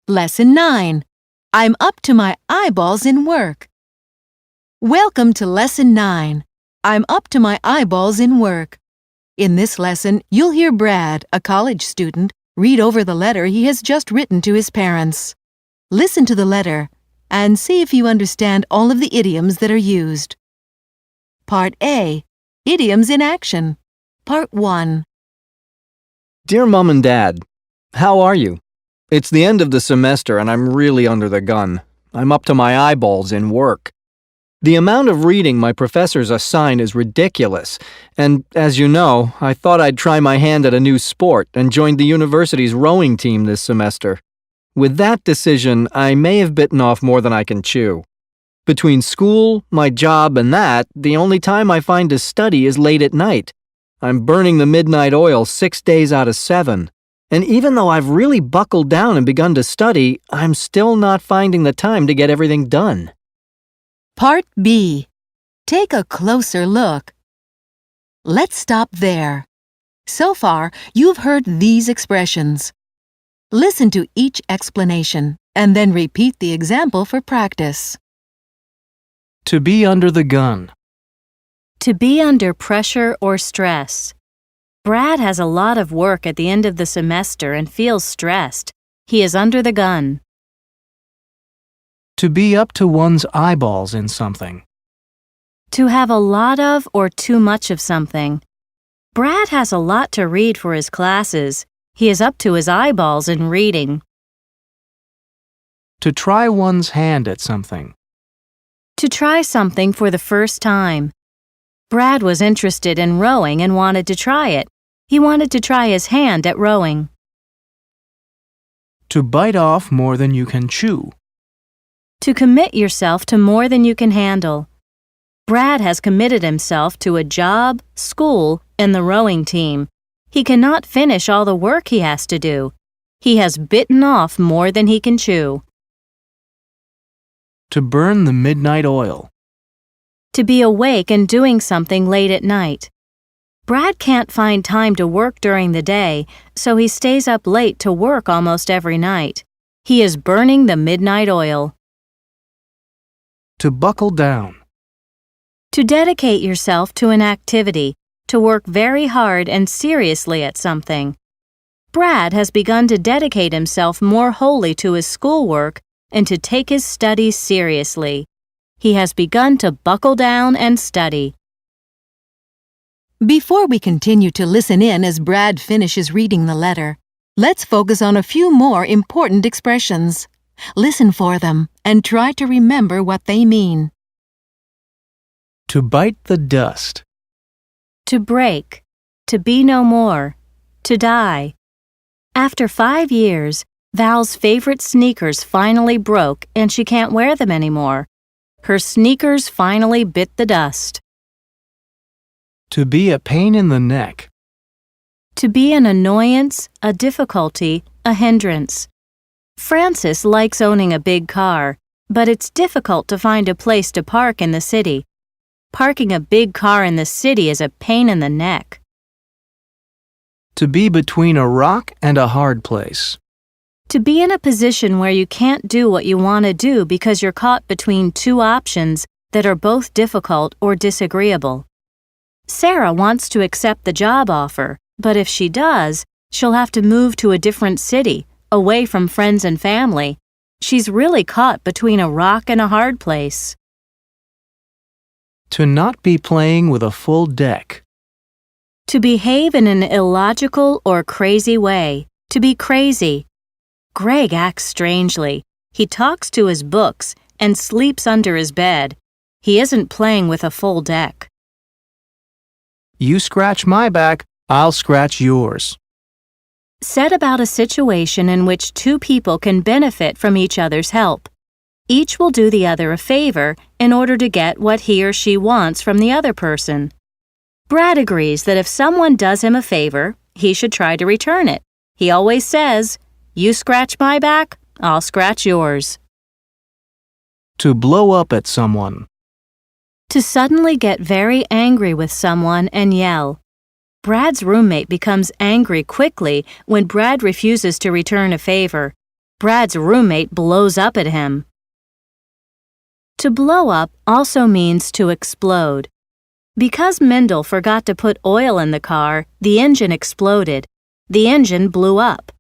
Lesson 9. I'm up to my eyeballs in work. Welcome to Lesson 9. I'm up to my eyeballs in work. In this lesson, you'll hear Brad, a college student, read over the letter he has just written to his parents. Listen to the letter and see if you understand all of the idioms that are used. Part A. Idioms in Action. Part 1. Dear Mom and Dad, how are you? It's the end of the semester and I'm really under the gun. I'm up to my eyeballs in work. The amount of reading my professors assign is ridiculous, and as you know, I thought I'd try my hand at a new sport and joined the university's rowing team this semester. With that decision, I may have bitten off more than I can chew. Between school, my job, and that, the only time I find to study is late at night. I'm burning the midnight oil 6 days out of 7. And even though I've really buckled down and begun to study, I'm still not finding the time to get everything done. Part B. Take a closer look. Let's stop there. So far, you've heard these expressions. Listen to each explanation and then repeat the example for practice. To be under the gun. To be under pressure or stress. Brad has a lot of work at the end of the semester and feels stressed. He is under the gun. To be up to one's eyeballs in something. To have a lot of or too much of something. Brad has a lot to read for his classes. He is up to his eyeballs in reading. To try one's hand at something. To try something for the first time. Brad was interested in rowing and wanted to try it. He wanted to try his hand at rowing. To bite off more than you can chew. To commit yourself to more than you can handle. Brad has committed himself to a job, school, and the rowing team. He cannot finish all the work he has to do. He has bitten off more than he can chew. To burn the midnight oil. To be awake and doing something late at night. Brad can't find time to work during the day, so he stays up late to work almost every night. He is burning the midnight oil. To buckle down. To dedicate yourself to an activity, to work very hard and seriously at something. Brad has begun to dedicate himself more wholly to his schoolwork and to take his studies seriously. He has begun to buckle down and study. Before we continue to listen in as Brad finishes reading the letter, let's focus on a few more important expressions. Listen for them and try to remember what they mean. To bite the dust. To break. To be no more. To die. After 5 years, Val's favorite sneakers finally broke and she can't wear them anymore. Her sneakers finally bit the dust. To be a pain in the neck. To be an annoyance, a difficulty, a hindrance. Francis likes owning a big car, but it's difficult to find a place to park in the city. Parking a big car in the city is a pain in the neck. To be between a rock and a hard place. To be in a position where you can't do what you want to do because you're caught between two options that are both difficult or disagreeable. Sarah wants to accept the job offer, but if she does, she'll have to move to a different city, away from friends and family. She's really caught between a rock and a hard place. To not be playing with a full deck. To behave in an illogical or crazy way. To be crazy. Greg acts strangely. He talks to his books and sleeps under his bed. He isn't playing with a full deck. You scratch my back, I'll scratch yours. Set about a situation in which two people can benefit from each other's help. Each will do the other a favor in order to get what he or she wants from the other person. Brad agrees that if someone does him a favor, he should try to return it. He always says, "You scratch my back, I'll scratch yours." To blow up at someone. To suddenly get very angry with someone and yell. Brad's roommate becomes angry quickly when Brad refuses to return a favor. Brad's roommate blows up at him. To blow up also means to explode. Because Mendel forgot to put oil in the car, the engine exploded. The engine blew up.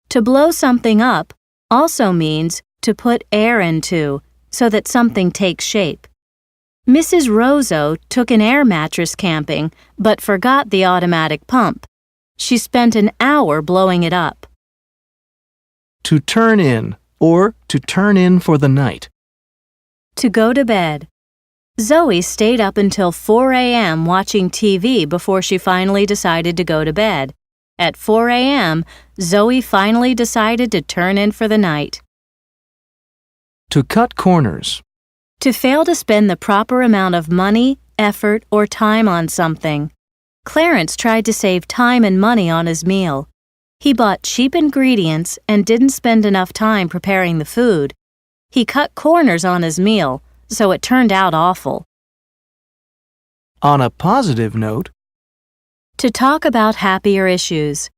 To blow something up also means to put air into, so that something takes shape. Mrs. Rozo took an air mattress camping, but forgot the automatic pump. She spent an hour blowing it up. To turn in, or to turn in for the night. To go to bed. Zoe stayed up until 4 a.m. watching TV before she finally decided to go to bed. At 4 a.m., Zoe finally decided to turn in for the night. To cut corners. To fail to spend the proper amount of money, effort, or time on something. Clarence tried to save time and money on his meal. He bought cheap ingredients and didn't spend enough time preparing the food. He cut corners on his meal, so it turned out awful. On a positive note. To talk about happier issues.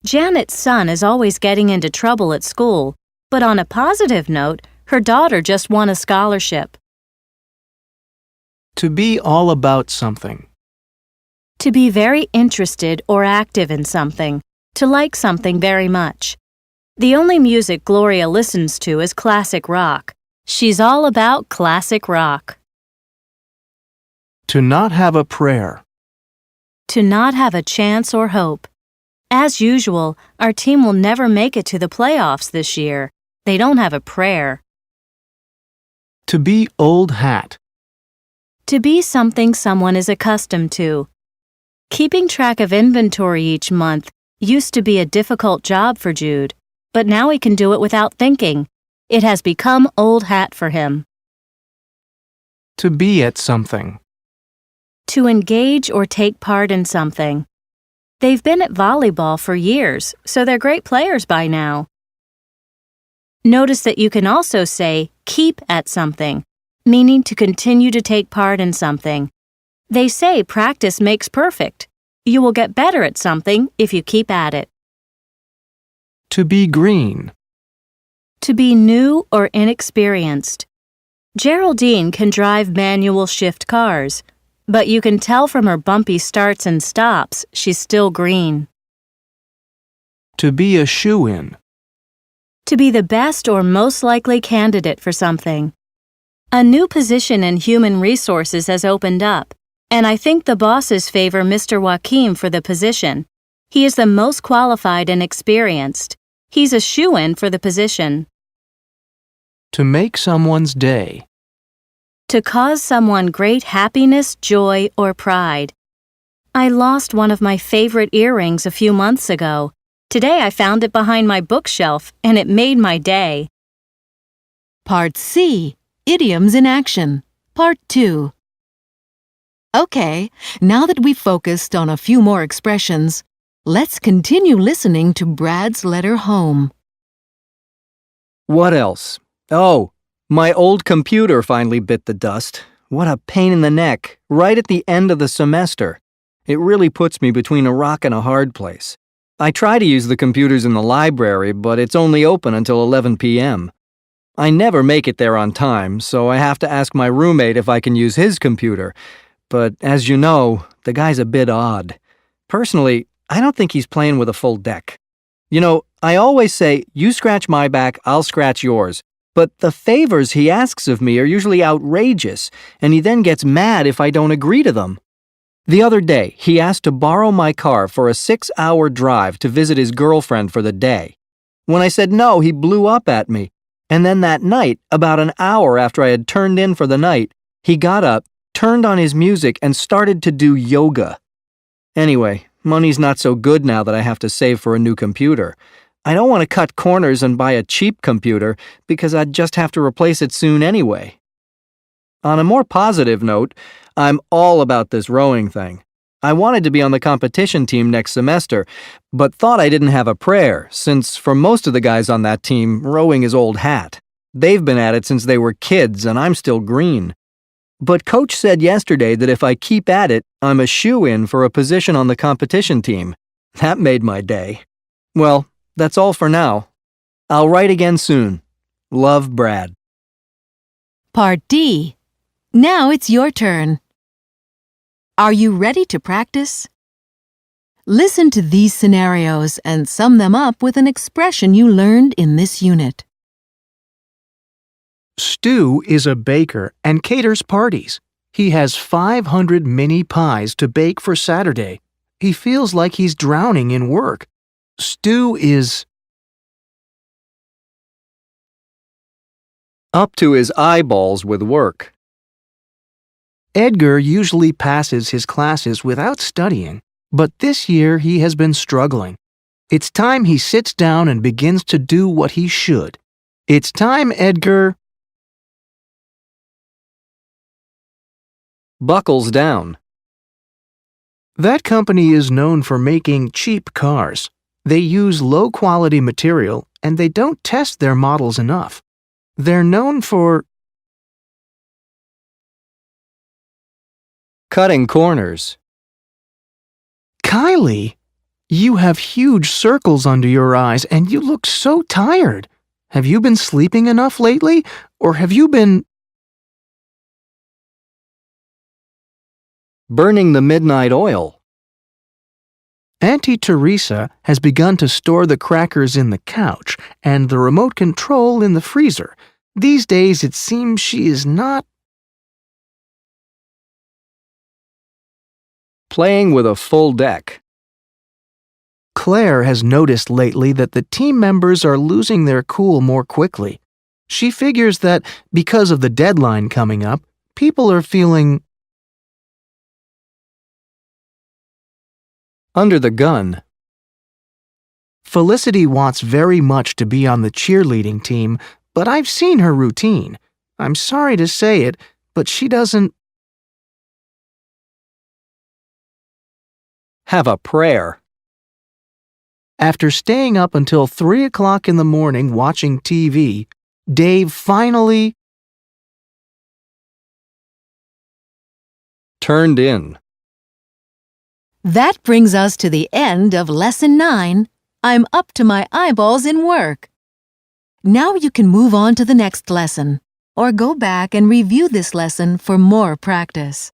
Janet's son is always getting into trouble at school, but on a positive note, her daughter just won a scholarship. To be all about something. To be very interested or active in something. To like something very much. The only music Gloria listens to is classic rock. She's all about classic rock. To not have a prayer. To not have a chance or hope. As usual, our team will never make it to the playoffs this year. They don't have a prayer. To be old hat. To be something someone is accustomed to. Keeping track of inventory each month used to be a difficult job for Jude, but now he can do it without thinking. It has become old hat for him. To be at something. To engage or take part in something. They've been at volleyball for years, so they're great players by now. Notice that you can also say keep at something, meaning to continue to take part in something. They say practice makes perfect. You will get better at something if you keep at it. To be green. To be new or inexperienced. Geraldine can drive manual shift cars, but you can tell from her bumpy starts and stops she's still green. To be a shoo-in. To be the best or most likely candidate for something. A new position in human resources has opened up, and I think the bosses favor Mr. Joaquim for the position. He is the most qualified and experienced. He's a shoo-in for the position. To make someone's day. To cause someone great happiness, joy, or pride. I lost one of my favorite earrings a few months ago. Today I found it behind my bookshelf, and it made my day. Part C. Idioms in Action. Part 2. Okay, now that we've focused on a few more expressions, let's continue listening to Brad's letter home. What else? Oh, my old computer finally bit the dust. What a pain in the neck, right at the end of the semester. It really puts me between a rock and a hard place. I try to use the computers in the library, but it's only open until 11 p.m. I never make it there on time, so I have to ask my roommate if I can use his computer. But as you know, the guy's a bit odd. Personally, I don't think he's playing with a full deck. You know, I always say, you scratch my back, I'll scratch yours. But the favors he asks of me are usually outrageous, and he then gets mad if I don't agree to them. The other day, he asked to borrow my car for a 6-hour drive to visit his girlfriend for the day. When I said no, he blew up at me. And then that night, about an hour after I had turned in for the night, he got up, turned on his music, and started to do yoga. Anyway, money's not so good now that I have to save for a new computer. I don't want to cut corners and buy a cheap computer because I'd just have to replace it soon anyway. On a more positive note, I'm all about this rowing thing. I wanted to be on the competition team next semester, but thought I didn't have a prayer, since for most of the guys on that team, rowing is old hat. They've been at it since they were kids, and I'm still green. But Coach said yesterday that if I keep at it, I'm a shoo-in for a position on the competition team. That made my day. Well, that's all for now. I'll write again soon. Love, Brad. Part D. Now it's your turn. Are you ready to practice? Listen to these scenarios and sum them up with an expression you learned in this unit. Stu is a baker and caters parties. He has 500 mini pies to bake for Saturday. He feels like he's drowning in work. Stu is up to his eyeballs with work. Edgar usually passes his classes without studying, but this year he has been struggling. It's time he sits down and begins to do what he should. It's time, Edgar. Buckles down. That company is known for making cheap cars. They use low-quality material and they don't test their models enough. They're known for Cutting corners. Kylie, you have huge circles under your eyes and you look so tired. Have you been sleeping enough lately, or have you been Burning the midnight oil. Auntie Teresa has begun to store the crackers in the couch and the remote control in the freezer. These days it seems she is not Playing with a full deck. Claire has noticed lately that the team members are losing their cool more quickly. She figures that because of the deadline coming up, people are feeling Under the gun. Felicity wants very much to be on the cheerleading team, but I've seen her routine. I'm sorry to say it, but she doesn't Have a prayer. After staying up until 3 o'clock in the morning watching TV, Dave finally Turned in. That brings us to the end of Lesson 9. I'm up to my eyeballs in work. Now you can move on to the next lesson, or go back and review this lesson for more practice.